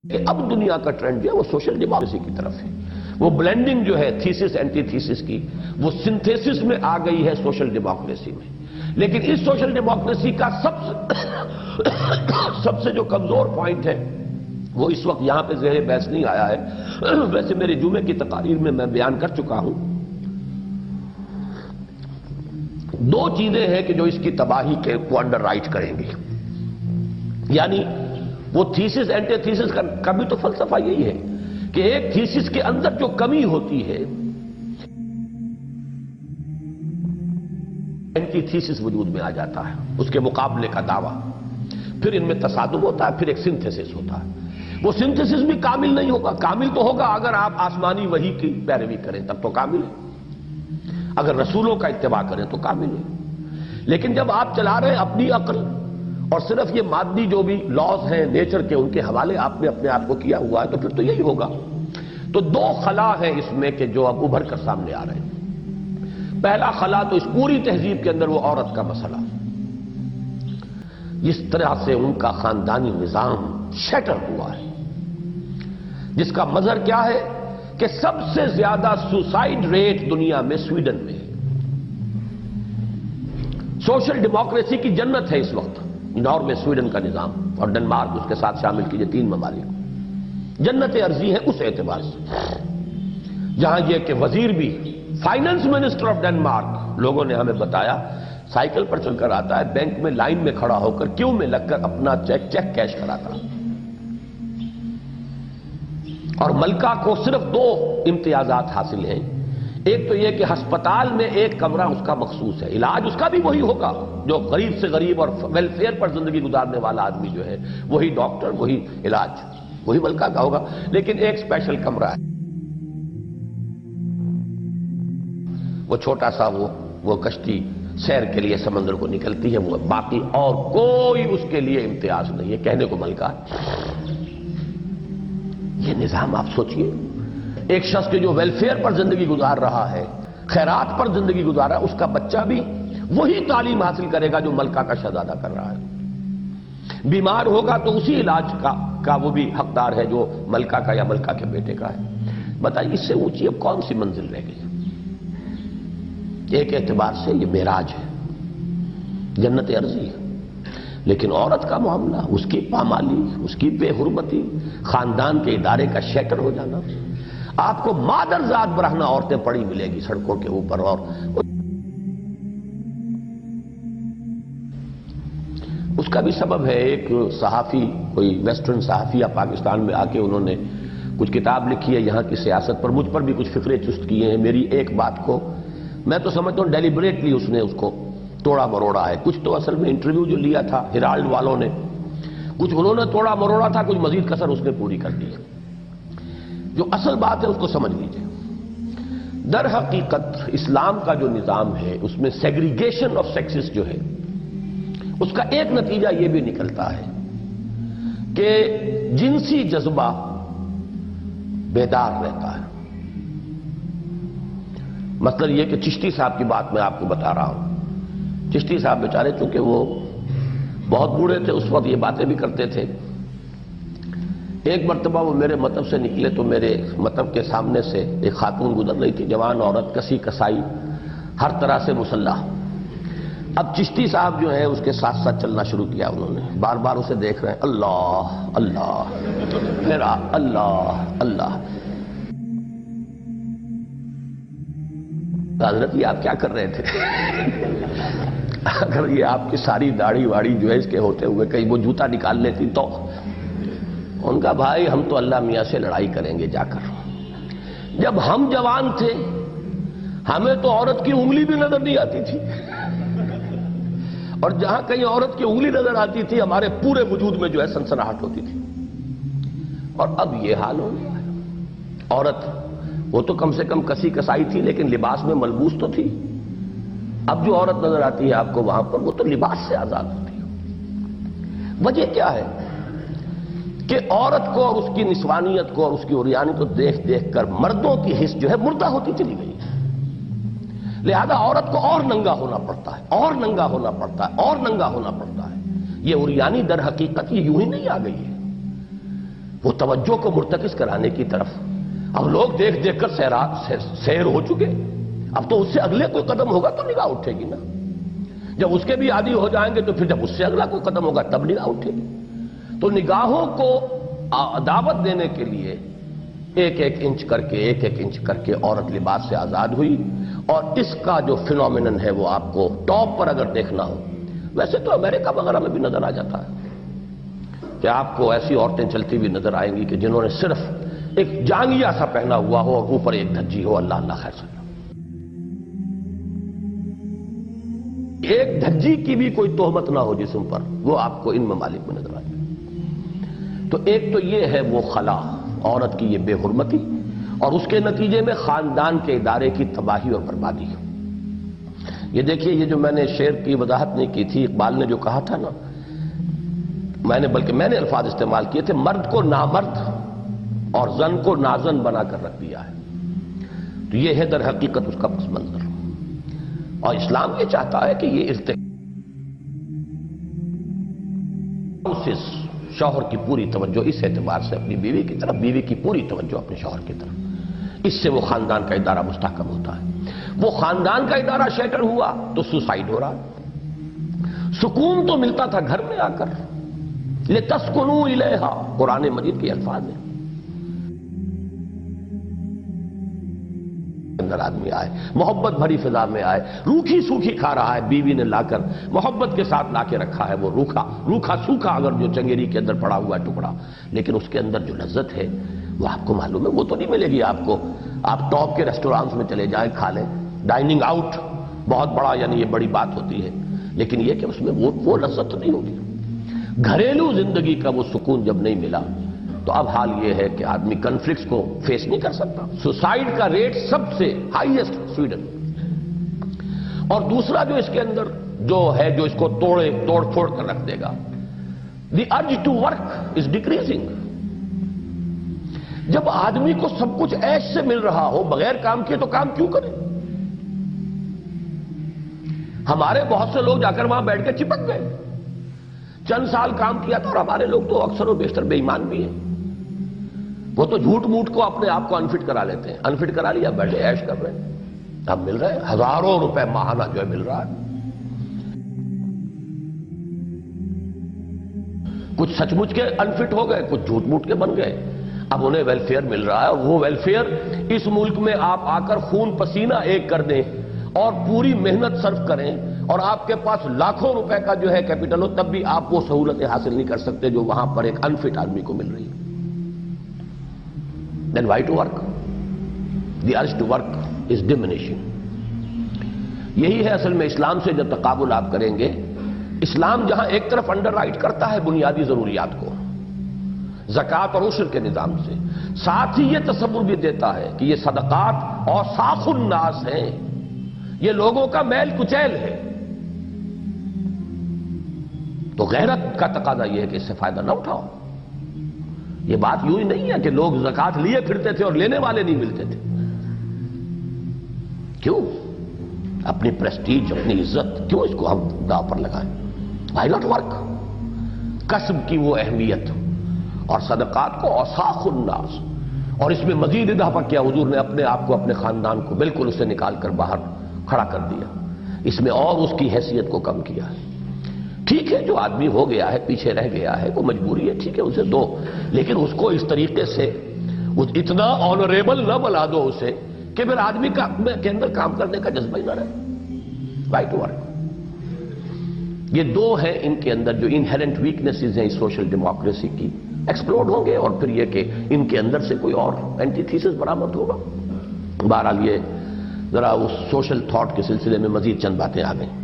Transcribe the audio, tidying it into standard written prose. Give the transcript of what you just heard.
کہ اب دنیا کا ٹرینڈ جو ہے وہ سوشل ڈیموکریسی کی طرف ہے. وہ بلینڈنگ جو ہے تھیسس اینٹی تھیسس کی، وہ سنتھیسس میں آ گئی ہے سوشل ڈیموکریسی میں. لیکن اس سوشل ڈیموکریسی کا سب سے جو کمزور پوائنٹ ہے وہ اس وقت یہاں پہ زیر بحث نہیں آیا ہے. ویسے میری جمعے کی تقاریر میں بیان کر چکا ہوں. دو چیزیں ہیں کہ جو اس کی تباہی کو انڈر رائٹ کریں گی. یعنی وہ تھیسس اینٹی تھیسس کا بھی تو فلسفہ یہی ہے کہ ایک تھیسس کے اندر جو کمی ہوتی ہے اینٹی تھیسس وجود میں آ جاتا ہے، اس کے مقابلے کا دعویٰ. پھر ان میں تصادم ہوتا ہے، پھر ایک سنتھیسس ہوتا ہے. وہ سنتھیسس بھی کامل نہیں ہوگا. کامل تو ہوگا اگر آپ آسمانی وحی کی پیروی کریں، تب تو کامل ہے. اگر رسولوں کا اتباع کریں تو کامل ہے. لیکن جب آپ چلا رہے ہیں اپنی عقل اور صرف یہ مادی جو بھی لاز ہیں نیچر کے، ان کے حوالے آپ نے اپنے آپ کو کیا ہوا ہے، تو پھر تو یہی ہوگا. تو دو خلا ہیں اس میں کہ جو اب ابھر کر سامنے آ رہے ہیں. پہلا خلا تو اس پوری تہذیب کے اندر وہ عورت کا مسئلہ، جس طرح سے ان کا خاندانی نظام شیٹر ہوا ہے، جس کا مظہر کیا ہے کہ سب سے زیادہ سوسائیڈ ریٹ دنیا میں سویڈن میں ہے. سوشل ڈیموکریسی کی جنت ہے اس وقت ناروے سویڈن کا نظام، اور ڈنمارک اس کے ساتھ شامل کیجئے. 3 ممالک جنت ارضی ہے اس اعتبار سے، جہاں یہ کہ وزیر بھی فائنانس منسٹر آف ڈنمارک، لوگوں نے ہمیں بتایا، سائیکل پر چل کر آتا ہے، بینک میں لائن میں کھڑا ہو کر کیوں میں لگ کر اپنا چیک کیش کراتا. اور ملکہ کو صرف 2 امتیازات حاصل ہیں. ایک تو یہ کہ ہسپتال میں ایک کمرہ اس کا مخصوص ہے، علاج اس کا بھی وہی ہوگا جو غریب سے غریب اور ویلفیئر پر زندگی گزارنے والا آدمی جو ہے، وہی ڈاکٹر، وہی علاج، وہی ملکہ کا ہوگا. لیکن ایک اسپیشل کمرہ ہے، وہ چھوٹا سا وہ کشتی سیر کے لیے سمندر کو نکلتی ہے، وہ باقی اور کوئی اس کے لیے امتیاز نہیں ہے. کہنے کو ملکہ. یہ نظام آپ سوچئے، ایک شخص کے جو ویلفیئر پر زندگی گزار رہا ہے، خیرات پر زندگی گزار رہا ہے، اس کا بچہ بھی وہی تعلیم حاصل کرے گا جو ملکہ کا شہزادہ کر رہا ہے. بیمار ہوگا تو اسی علاج کا وہ بھی حقدار ہے جو ملکہ کا یا ملکہ کے بیٹے کا ہے. بتائیے اس سے اونچی اب کون سی منزل رہ گئی؟ ایک اعتبار سے یہ معراج ہے، جنت ارضی ہے. لیکن عورت کا معاملہ، اس کی پامالی، اس کی بے حرمتی، خاندان کے ادارے کا شیٹر ہو جانا. آپ کو مادر ذات برہنہ عورتیں پڑی ملے گی سڑکوں کے اوپر. اور اس کا بھی سبب ہے، ایک صحافی، کوئی ویسٹرن صحافیہ پاکستان میں آ کے انہوں نے کچھ کتاب لکھی ہے یہاں کی سیاست پر. مجھ پر بھی کچھ فقرے چست کیے ہیں. میری ایک بات کو میں تو سمجھتا ہوں ڈیلیبریٹلی اس نے اس کو توڑا مروڑا ہے. کچھ تو اصل میں انٹرویو جو لیا تھا ہیرالڈ والوں نے، کچھ انہوں نے توڑا مروڑا تھا، کچھ مزید کسر اس نے پوری کر دی. جو اصل بات ہے اس کو سمجھ لیجیے. در حقیقت اسلام کا جو نظام ہے اس میں سیگریگیشن آف سیکسز جو ہے، اس کا ایک نتیجہ یہ بھی نکلتا ہے کہ جنسی جذبہ بیدار رہتا ہے. مطلب یہ کہ چشتی صاحب کی بات میں آپ کو بتا رہا ہوں. چشتی صاحب بیچارے چونکہ وہ بہت بوڑھے تھے اس وقت، یہ باتیں بھی کرتے تھے. ایک مرتبہ وہ میرے مطب سے نکلے تو میرے مطب کے سامنے سے ایک خاتون گزر رہی تھی، جوان عورت، کسی کسائی، ہر طرح سے مسلح. اب چشتی صاحب جو ہے اس کے ساتھ ساتھ چلنا شروع کیا. انہوں نے بار بار اسے دیکھ رہے ہیں، اللہ اللہ، پھر اللہ اللہ. حضرت یہ آپ کیا کر رہے تھے؟ اگر یہ آپ کی ساری داڑھی واڑی جو ہے اس کے ہوتے ہوئے کہیں وہ جوتا نکال لیتی تو. ان کا بھائی ہم تو اللہ میاں سے لڑائی کریں گے جا کر. جب ہم جوان تھے ہمیں تو عورت کی انگلی بھی نظر نہیں آتی تھی، اور جہاں کہیں عورت کی انگلی نظر آتی تھی ہمارے پورے وجود میں جو ہے سنسناہٹ ہوتی تھی. اور اب یہ حال ہو گیا ہے. عورت وہ تو کم سے کم کسی کسائی تھی لیکن لباس میں ملبوس تو تھی. اب جو عورت نظر آتی ہے آپ کو وہاں پر، وہ تو لباس سے آزاد ہوتی ہے. وجہ کیا ہے کہ عورت کو اور اس کی نسوانیت کو اور اس کی عریانی کو دیکھ دیکھ کر مردوں کی حس جو ہے مردہ ہوتی چلی گئی. لہذا عورت کو اور ننگا ہونا پڑتا ہے، اور ننگا ہونا پڑتا ہے، اور ننگا ہونا پڑتا ہے. یہ عریانی در حقیقت یہ یوں ہی نہیں آ گئی ہے. وہ توجہ کو مرتکز کرانے کی طرف. اب لوگ دیکھ دیکھ کر سیر ہو چکے، اب تو اس سے اگلے کوئی قدم ہوگا تو نگاہ اٹھے گی نا. جب اس کے بھی عادی ہو جائیں گے تو پھر جب اس سے اگلا کوئی قدم ہوگا تب نگاہ اٹھے گی. تو نگاہوں کو دعوت دینے کے لیے ایک ایک انچ کر کے عورت لباس سے آزاد ہوئی. اور اس کا جو فینومینن ہے وہ آپ کو ٹاپ پر اگر دیکھنا ہو، ویسے تو امریکہ وغیرہ میں بھی نظر آ جاتا ہے کہ آپ کو ایسی عورتیں چلتی ہوئی نظر آئیں گی کہ جنہوں نے صرف ایک جانگیا سا پہنا ہوا ہو اور اوپر ایک دھجی ہو. اللہ اللہ خیر سلام. ایک دھجی کی بھی کوئی تہمت نہ ہو جسم پر، وہ آپ کو ان ممالک میں نظر آ جائے. تو ایک تو یہ ہے وہ خلا، عورت کی یہ بے حرمتی، اور اس کے نتیجے میں خاندان کے ادارے کی تباہی اور بربادی. یہ دیکھیے، یہ جو میں نے شعر کی وضاحت نہیں کی تھی، اقبال نے جو کہا تھا نا، میں نے الفاظ استعمال کیے تھے، مرد کو نامرد اور زن کو نازن بنا کر رکھ دیا ہے. تو یہ ہے در حقیقت اس کا پس منظر. اور اسلام یہ چاہتا ہے کہ یہ شوہر کی پوری توجہ اس اعتبار سے اپنی بیوی کی طرف، بیوی کی پوری توجہ اپنے شوہر کی طرف. اس سے وہ خاندان کا ادارہ مستحکم ہوتا ہے. وہ خاندان کا ادارہ شیٹر ہوا تو سوسائڈ ہو رہا. سکون تو ملتا تھا گھر میں آ کر، لِتَسْكُنُوا إِلَيْهَا، قرآن مجید کے الفاظ ہیں. اندر آدمی آئے، محبت بھری فضا میں آئے، روکھی سوکھی کھا رہا ہے، بیوی نے لا کر محبت کے ساتھ لا کے رکھا ہے وہ روکھا سوکھا اگر جو چنگیری کے اندر پڑا ہوا ٹکڑا، لیکن اس کے اندر جو لذت ہے وہ آپ کو معلوم ہے، وہ تو نہیں ملے گی آپ کو. آپ ٹاپ کے ریسٹورانٹس میں چلے جائیں، کھا لیں، ڈائننگ آؤٹ بہت بڑا، یعنی یہ بڑی بات ہوتی ہے، لیکن یہ کہ اس میں وہ لذت تو نہیں ہوگی. گھریلو زندگی کا وہ سکون جب نہیں ملا تو اب حال یہ ہے کہ آدمی کنفلکٹس کو فیس نہیں کر سکتا. سوسائڈ کا ریٹ سب سے ہائیسٹ سویڈن. اور دوسرا جو اس کے اندر جو ہے، جو اس کو توڑ پھوڑ کر رکھ دے گا، the urge to work is decreasing. جب آدمی کو سب کچھ عیش سے مل رہا ہو، بغیر کام کیے تو کام کیوں کرے؟ ہمارے بہت سے لوگ جا کر وہاں بیٹھ کے چپک گئے. چند سال کام کیا تھا، اور ہمارے لوگ تو اکثر و بیشتر بے ایمان بھی ہیں. وہ تو جھوٹ موٹ کو اپنے آپ کو انفٹ کرا لیتے ہیں. انفٹ کرا لیا، بیٹھے عیش کر رہے ہیں. اب مل رہے ہیں ہزاروں روپے ماہانہ جو ہے مل رہا ہے. کچھ سچ مچ کے انفٹ ہو گئے، کچھ جھوٹ موٹ کے بن گئے. اب انہیں ویلفیئر مل رہا ہے. وہ ویلفیئر اس ملک میں آپ آ کر خون پسینہ ایک کر دیں اور پوری محنت صرف کریں، اور آپ کے پاس لاکھوں روپے کا جو ہے کیپٹل ہو، تب بھی آپ وہ سہولتیں حاصل نہیں کر سکتے جو وہاں پر ایک انفٹ آدمی کو مل رہی ہے. Then why to work? The urge to work is diminishing. یہی ہے اصل میں اسلام سے جب تقابل آپ کریں گے. اسلام جہاں ایک طرف انڈر رائٹ کرتا ہے بنیادی ضروریات کو زکوٰۃ اور عشر کے نظام سے، ساتھ ہی یہ تصور بھی دیتا ہے کہ یہ صدقات اور اوساخ الناس ہیں، یہ لوگوں کا میل کچیل ہے. تو غیرت کا تقاضا یہ ہے کہ اس سے فائدہ نہ اٹھاؤ. یہ بات یوں ہی نہیں ہے کہ لوگ زکوٰۃ لیے پھرتے تھے اور لینے والے نہیں ملتے تھے. کیوں؟ اپنی پریسٹیج، اپنی عزت کیوں اس کو ہم داؤ پر لگائیں؟ Why not work? کسب کی وہ اہمیت اور صدقات کو اوساخ الناس، اور اس میں مزید اضافہ کیا حضور نے اپنے آپ کو، اپنے خاندان کو بالکل اسے نکال کر باہر کھڑا کر دیا. اس میں اور اس کی حیثیت کو کم کیا ہے. ٹھیک ہے، جو آدمی ہو گیا ہے، پیچھے رہ گیا ہے، وہ مجبوری ہے، ٹھیک ہے، اسے دو، لیکن اس کو اس طریقے سے اتنا آنریبل نہ بنا دو اسے کہ پھر آدمی کے اندر کام کرنے کا جذبہ ہی نہ رہے. Right to work. یہ دو ہیں ان کے اندر جو انہیرنٹ ویکنیسز ہیں اس سوشل ڈیموکریسی کی، ایکسپلوڈ ہوں گے، اور پھر یہ کہ ان کے اندر سے کوئی اور اینٹی تھیسس برآمد ہوگا. بہرحال یہ ذرا اس سوشل تھاٹ کے سلسلے میں مزید چند باتیں آ گئیں.